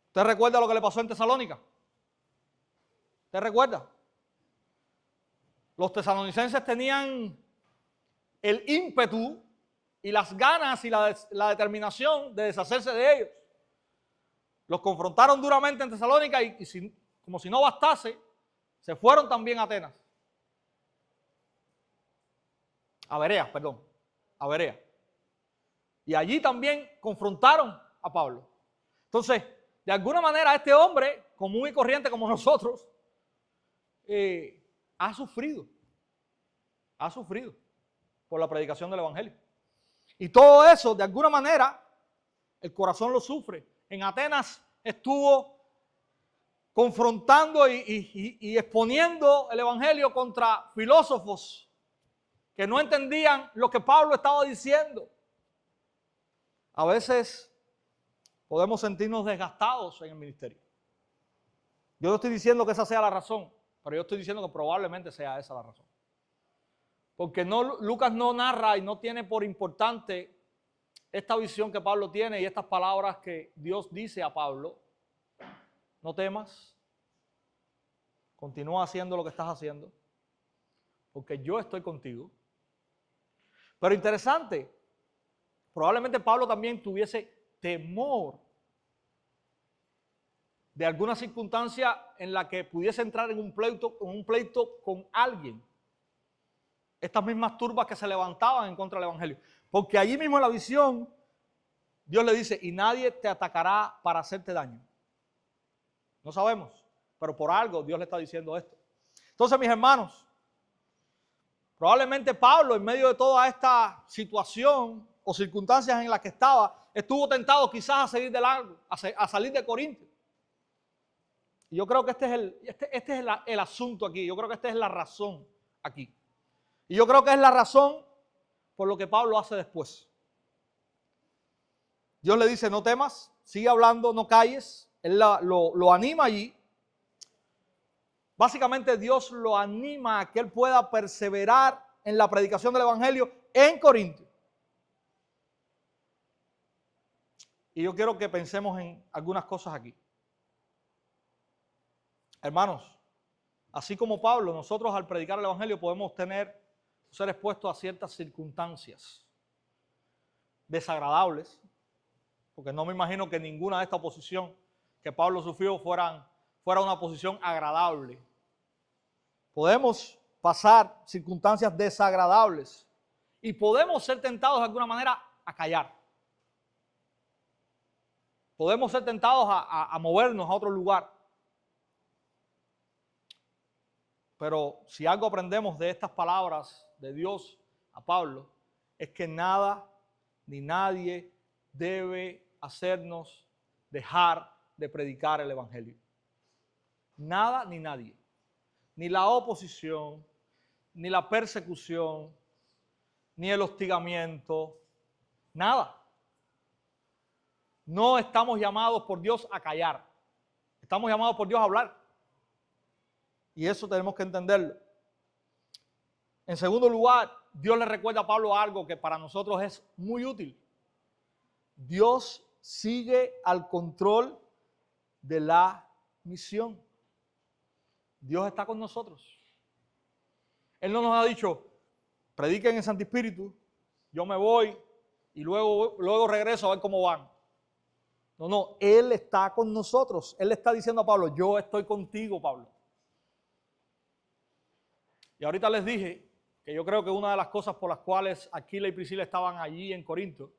¿Usted recuerda lo que le pasó en Tesalónica? ¿Usted recuerda? Los tesalonicenses tenían el ímpetu y las ganas y la determinación de deshacerse de ellos. Los confrontaron duramente en Tesalónica y como si no bastase, se fueron también a Atenas. A Berea. Y allí también confrontaron a Pablo. Entonces, de alguna manera, este hombre, común y corriente como nosotros, ha sufrido por la predicación del evangelio. Y todo eso, de alguna manera, el corazón lo sufre. En Atenas estuvo confrontando y exponiendo el evangelio contra filósofos que no entendían lo que Pablo estaba diciendo. A veces podemos sentirnos desgastados en el ministerio. Yo no estoy diciendo que esa sea la razón, pero yo estoy diciendo que probablemente sea esa la razón. Porque Lucas no narra y no tiene por importante esta visión que Pablo tiene y estas palabras que Dios dice a Pablo. No temas, continúa haciendo lo que estás haciendo, porque yo estoy contigo. Pero interesante, probablemente Pablo también tuviese temor de alguna circunstancia en la que pudiese entrar en un pleito con alguien. Estas mismas turbas que se levantaban en contra del evangelio. Porque allí mismo en la visión, Dios le dice, y nadie te atacará para hacerte daño. No sabemos, pero por algo Dios le está diciendo esto. Entonces, mis hermanos, probablemente Pablo, en medio de toda esta situación o circunstancias en las que estaba, estuvo tentado quizás a seguir de largo, a salir de Corinto. Y yo creo que este es el asunto aquí. Yo creo que esta es la razón aquí. Y yo creo que es la razón por lo que Pablo hace después. Dios le dice, no temas, sigue hablando, no calles. Él lo anima allí. Básicamente Dios lo anima a que él pueda perseverar en la predicación del evangelio en Corinto. Y yo quiero que pensemos en algunas cosas aquí. Hermanos, así como Pablo, nosotros al predicar el evangelio podemos ser expuestos a ciertas circunstancias desagradables, porque no me imagino que ninguna de esta oposición que Pablo sufrió fuera una posición agradable. Podemos pasar circunstancias desagradables y podemos ser tentados de alguna manera a callar. Podemos ser tentados a movernos a otro lugar. Pero si algo aprendemos de estas palabras de Dios a Pablo, es que nada ni nadie debe hacernos dejar de predicar el evangelio. Nada ni nadie. Ni la oposición, ni la persecución, ni el hostigamiento, nada. No estamos llamados por Dios a callar. Estamos llamados por Dios a hablar. Y eso tenemos que entenderlo. En segundo lugar, Dios le recuerda a Pablo algo que para nosotros es muy útil. Dios sigue al control de la misión. Dios está con nosotros. Él no nos ha dicho, prediquen en Santo Espíritu, yo me voy y luego regreso a ver cómo van. No, Él está con nosotros. Él le está diciendo a Pablo, yo estoy contigo, Pablo. Y ahorita les dije que yo creo que una de las cosas por las cuales Aquila y Priscila estaban allí en Corinto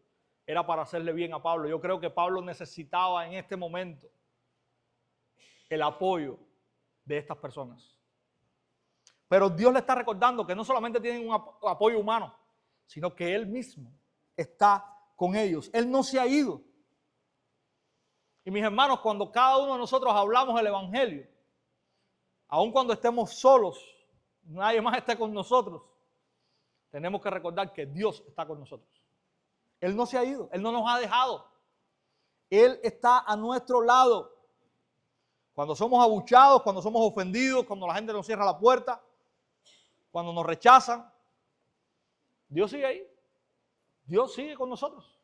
era para hacerle bien a Pablo. Yo creo que Pablo necesitaba en este momento el apoyo de estas personas. Pero Dios le está recordando que no solamente tienen un apoyo humano, sino que Él mismo está con ellos. Él no se ha ido. Y mis hermanos, cuando cada uno de nosotros hablamos el evangelio, aun cuando estemos solos, nadie más esté con nosotros, tenemos que recordar que Dios está con nosotros. Él no se ha ido, Él no nos ha dejado. Él está a nuestro lado. Cuando somos abuchados, cuando somos ofendidos, cuando la gente nos cierra la puerta, cuando nos rechazan, Dios sigue ahí. Dios sigue con nosotros.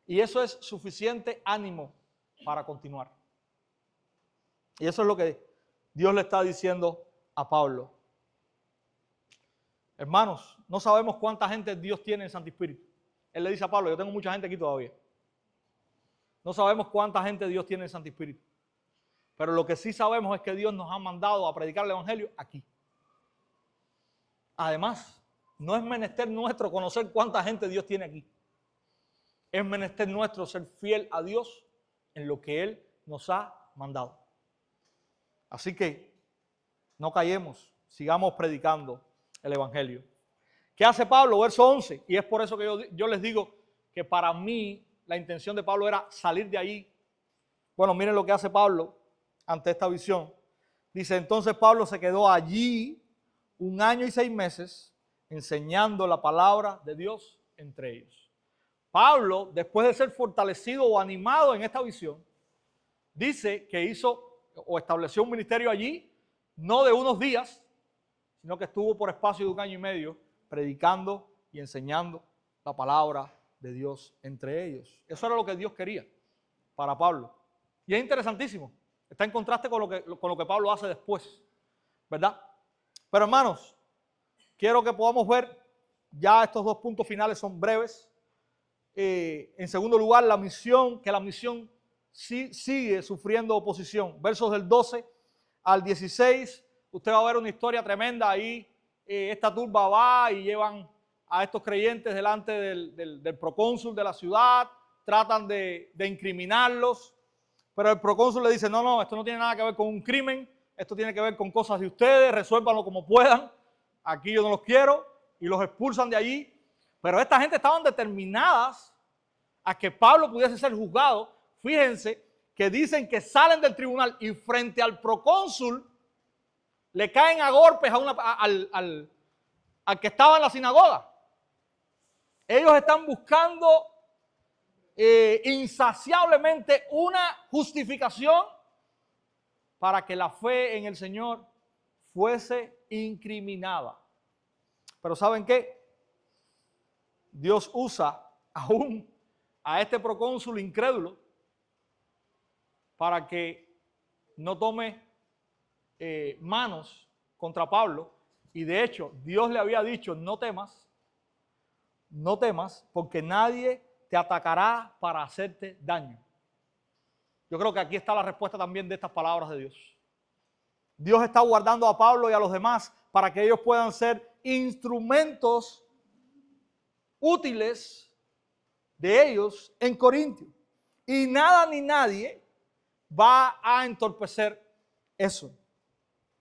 Y eso es suficiente ánimo para continuar. Y eso es lo que Dios le está diciendo a Pablo. Hermanos, no sabemos cuánta gente Dios tiene en Santo Espíritu. Él le dice a Pablo, yo tengo mucha gente aquí todavía. No sabemos cuánta gente Dios tiene en Santo Espíritu. Pero lo que sí sabemos es que Dios nos ha mandado a predicar el evangelio aquí. Además, no es menester nuestro conocer cuánta gente Dios tiene aquí. Es menester nuestro ser fiel a Dios en lo que Él nos ha mandado. Así que no callemos, sigamos predicando el evangelio. ¿Qué hace Pablo? Verso 11. Y es por eso que yo les digo que para mí la intención de Pablo era salir de ahí. Bueno, miren lo que hace Pablo ante esta visión. Dice, entonces Pablo se quedó allí 1 año y 6 meses enseñando la palabra de Dios entre ellos. Pablo, después de ser fortalecido o animado en esta visión, dice que hizo o estableció un ministerio allí, no de unos días, sino que estuvo por espacio de 1 año y medio predicando y enseñando la palabra de Dios entre ellos. Eso era lo que Dios quería para Pablo. Y es interesantísimo. Está en contraste con lo que Pablo hace después, ¿verdad? Pero hermanos, quiero que podamos ver, ya estos 2 puntos finales son breves. En segundo lugar, la misión sigue sufriendo oposición. Versos del 12 al 16, usted va a ver una historia tremenda ahí. Esta turba va y llevan a estos creyentes delante del procónsul de la ciudad, tratan de incriminarlos, pero el procónsul le dice, no, esto no tiene nada que ver con un crimen, esto tiene que ver con cosas de ustedes, resuélvanlo como puedan, aquí yo no los quiero, y los expulsan de allí. Pero esta gente estaban determinadas a que Pablo pudiese ser juzgado. Fíjense que dicen que salen del tribunal y frente al procónsul le caen a golpes al que estaba en la sinagoga. Ellos están buscando insaciablemente una justificación para que la fe en el Señor fuese incriminada. Pero ¿saben qué? Dios usa aún a este procónsul incrédulo para que no tome manos contra Pablo. Y de hecho, Dios le había dicho, no temas, porque nadie te atacará para hacerte daño. Yo creo que aquí está la respuesta también de estas palabras de Dios. Dios está guardando a Pablo y a los demás para que ellos puedan ser instrumentos útiles de ellos en Corintio. Y nada ni nadie va a entorpecer eso.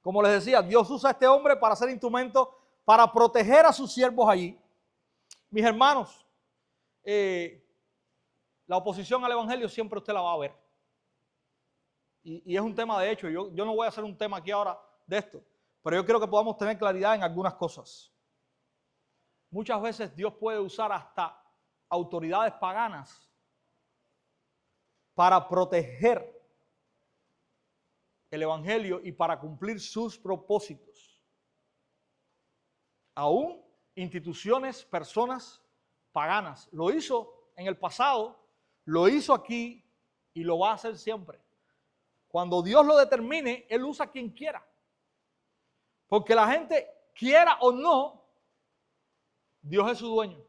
Como les decía, Dios usa a este hombre para ser instrumento para proteger a sus siervos allí. Mis hermanos, la oposición al evangelio siempre usted la va a ver. Y es un tema de hecho. Yo no voy a hacer un tema aquí ahora de esto, pero yo quiero que podamos tener claridad en algunas cosas. Muchas veces Dios puede usar hasta autoridades paganas para proteger el evangelio y para cumplir sus propósitos. Aún instituciones, personas paganas. Lo hizo en el pasado, lo hizo aquí y lo va a hacer siempre. Cuando Dios lo determine, Él usa a quien quiera. Porque la gente, quiera o no, Dios es su dueño.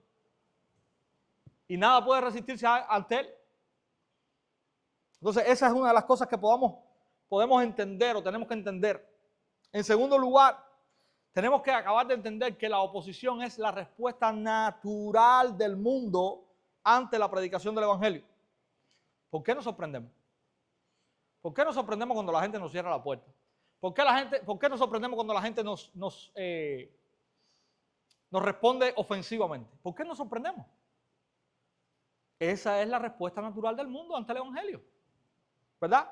Y nada puede resistirse ante Él. Entonces, esa es una de las cosas que podemos entender o tenemos que entender. En segundo lugar, tenemos que acabar de entender que la oposición es la respuesta natural del mundo ante la predicación del evangelio. ¿Por qué nos sorprendemos? ¿Por qué nos sorprendemos cuando la gente nos cierra la puerta? ¿Por qué nos sorprendemos cuando la gente nos responde ofensivamente? ¿Por qué nos sorprendemos? Esa es la respuesta natural del mundo ante el evangelio, ¿verdad?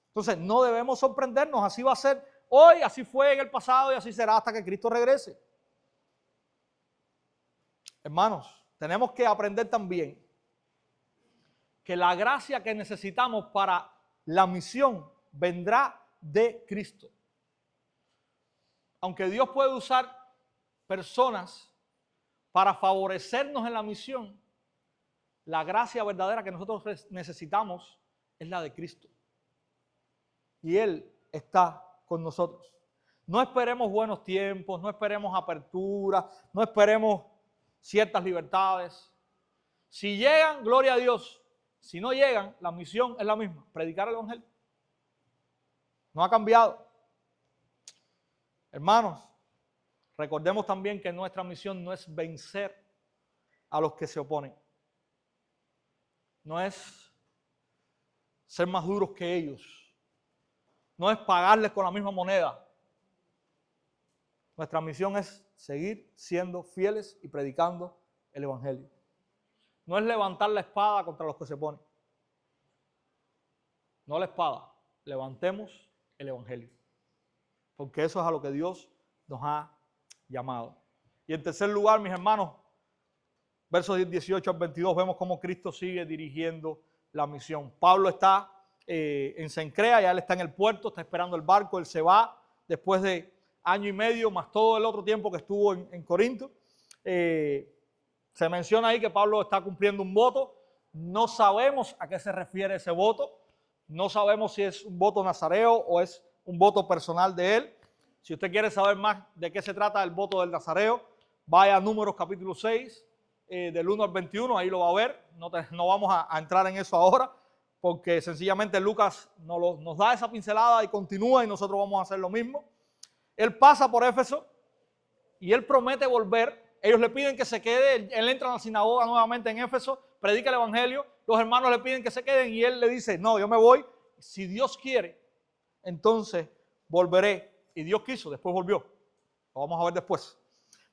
Entonces no debemos sorprendernos, así va a ser hoy, así fue en el pasado y así será hasta que Cristo regrese. Hermanos, tenemos que aprender también que la gracia que necesitamos para la misión vendrá de Cristo. Aunque Dios puede usar personas para favorecernos en la misión, la gracia verdadera que nosotros necesitamos es la de Cristo. Y Él está con nosotros. No esperemos buenos tiempos, no esperemos apertura, no esperemos ciertas libertades. Si llegan, gloria a Dios. Si no llegan, la misión es la misma, predicar el evangelio. No ha cambiado. Hermanos, recordemos también que nuestra misión no es vencer a los que se oponen. No es ser más duros que ellos. No es pagarles con la misma moneda. Nuestra misión es seguir siendo fieles y predicando el evangelio. No es levantar la espada contra los que se oponen. No la espada. Levantemos el evangelio. Porque eso es a lo que Dios nos ha llamado. Y en tercer lugar, mis hermanos, versos 18 al 22, vemos cómo Cristo sigue dirigiendo la misión. Pablo está en Cencrea, ya él está en el puerto, está esperando el barco, él se va después de año y medio, más todo el otro tiempo que estuvo en Corinto. Se menciona ahí que Pablo está cumpliendo un voto. No sabemos a qué se refiere ese voto. No sabemos si es un voto nazareo o es un voto personal de él. Si usted quiere saber más de qué se trata el voto del nazareo, vaya a Números capítulo 6, del 1 al 21, ahí lo va a ver. No vamos a entrar en eso ahora, porque sencillamente Lucas nos da esa pincelada y continúa y nosotros vamos a hacer lo mismo. Él pasa por Éfeso y él promete volver. ellos le piden que se quede, él entra a la sinagoga nuevamente en Éfeso, predica el evangelio, los hermanos le piden que se queden y él le dice, no, yo me voy, si Dios quiere, entonces volveré. Y Dios quiso, después volvió. Lo vamos a ver después.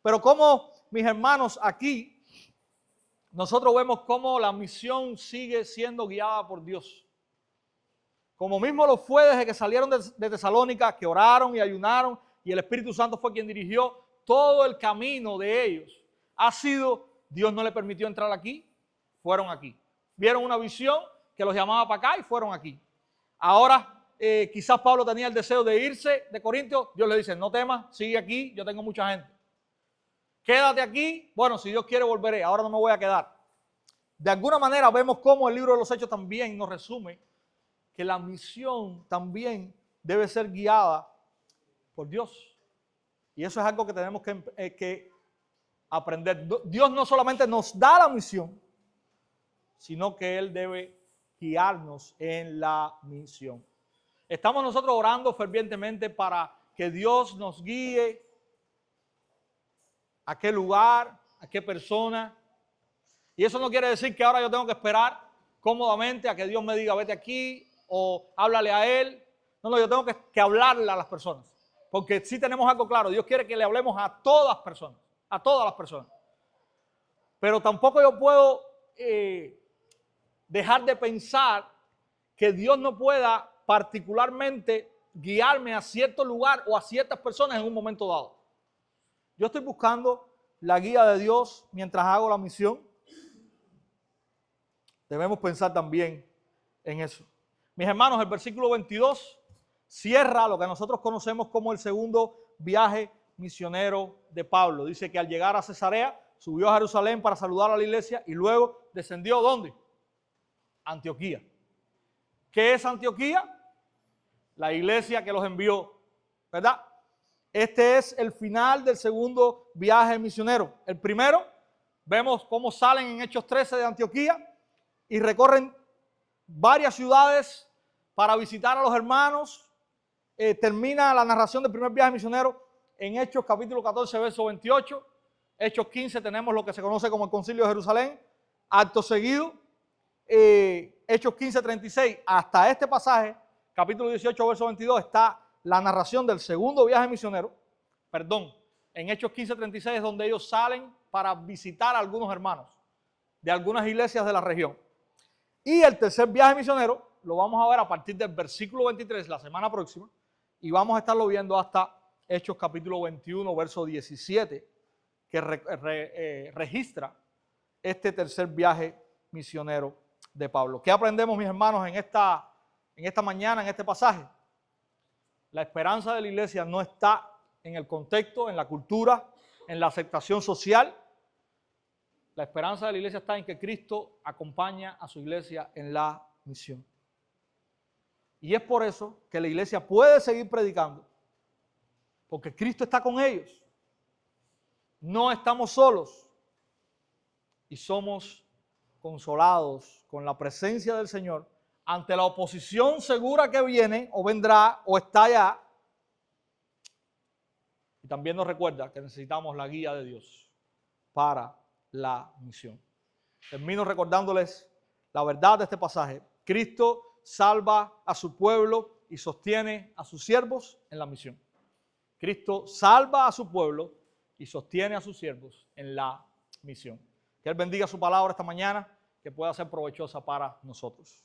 Pero como, mis hermanos, aquí nosotros vemos cómo la misión sigue siendo guiada por Dios. Como mismo lo fue desde que salieron de Tesalónica, que oraron y ayunaron, y el Espíritu Santo fue quien dirigió todo el camino de ellos. Ha sido, Dios no le permitió entrar aquí, fueron aquí. Vieron una visión que los llamaba para acá y fueron aquí. Ahora, quizás Pablo tenía el deseo de irse de Corinto. Dios le dice, no temas, sigue aquí, yo tengo mucha gente. Quédate aquí, bueno, si Dios quiere volveré, ahora no me voy a quedar. De alguna manera vemos cómo el libro de los Hechos también nos resume que la misión también debe ser guiada por Dios. Y eso es algo que tenemos que aprender. Dios no solamente nos da la misión, sino que Él debe guiarnos en la misión. Estamos nosotros orando fervientemente para que Dios nos guíe a qué lugar, a qué persona. Y eso no quiere decir que ahora yo tengo que esperar cómodamente a que Dios me diga vete aquí o háblale a Él. No, yo tengo que hablarle a las personas. Porque sí tenemos algo claro, Dios quiere que le hablemos a todas las personas. Pero tampoco yo puedo dejar de pensar que Dios no pueda particularmente guiarme a cierto lugar o a ciertas personas en un momento dado. Yo estoy buscando la guía de Dios mientras hago la misión. Debemos pensar también en eso. Mis hermanos, el versículo 22 cierra lo que nosotros conocemos como el segundo viaje misionero de Pablo. Dice que al llegar a Cesarea, subió a Jerusalén para saludar a la iglesia y luego descendió, ¿dónde? Antioquía. ¿Qué es Antioquía? La iglesia que los envió, ¿verdad? Este es el final del segundo viaje misionero. El primero, vemos cómo salen en Hechos 13 de Antioquía y recorren varias ciudades para visitar a los hermanos. Termina la narración del primer viaje misionero en Hechos capítulo 14, verso 28. Hechos 15 tenemos lo que se conoce como el Concilio de Jerusalén. Acto seguido, Hechos 15, 36, hasta este pasaje, capítulo 18, verso 22, está la narración del segundo viaje misionero. Perdón, en Hechos 15, 36 es donde ellos salen para visitar a algunos hermanos de algunas iglesias de la región. Y el tercer viaje misionero lo vamos a ver a partir del versículo 23 la semana próxima y vamos a estarlo viendo hasta Hechos capítulo 21, verso 17, que registra este tercer viaje misionero de Pablo. ¿Qué aprendemos, mis hermanos, en esta mañana, en este pasaje? La esperanza de la iglesia no está en el contexto, en la cultura, en la aceptación social. La esperanza de la iglesia está en que Cristo acompaña a su iglesia en la misión. Y es por eso que la iglesia puede seguir predicando, porque Cristo está con ellos. No estamos solos y somos consolados con la presencia del Señor ante la oposición segura que viene o vendrá o está allá. Y también nos recuerda que necesitamos la guía de Dios para la misión. Termino recordándoles la verdad de este pasaje. Cristo salva a su pueblo y sostiene a sus siervos en la misión. Cristo salva a su pueblo y sostiene a sus siervos en la misión. Que Él bendiga su palabra esta mañana, que pueda ser provechosa para nosotros.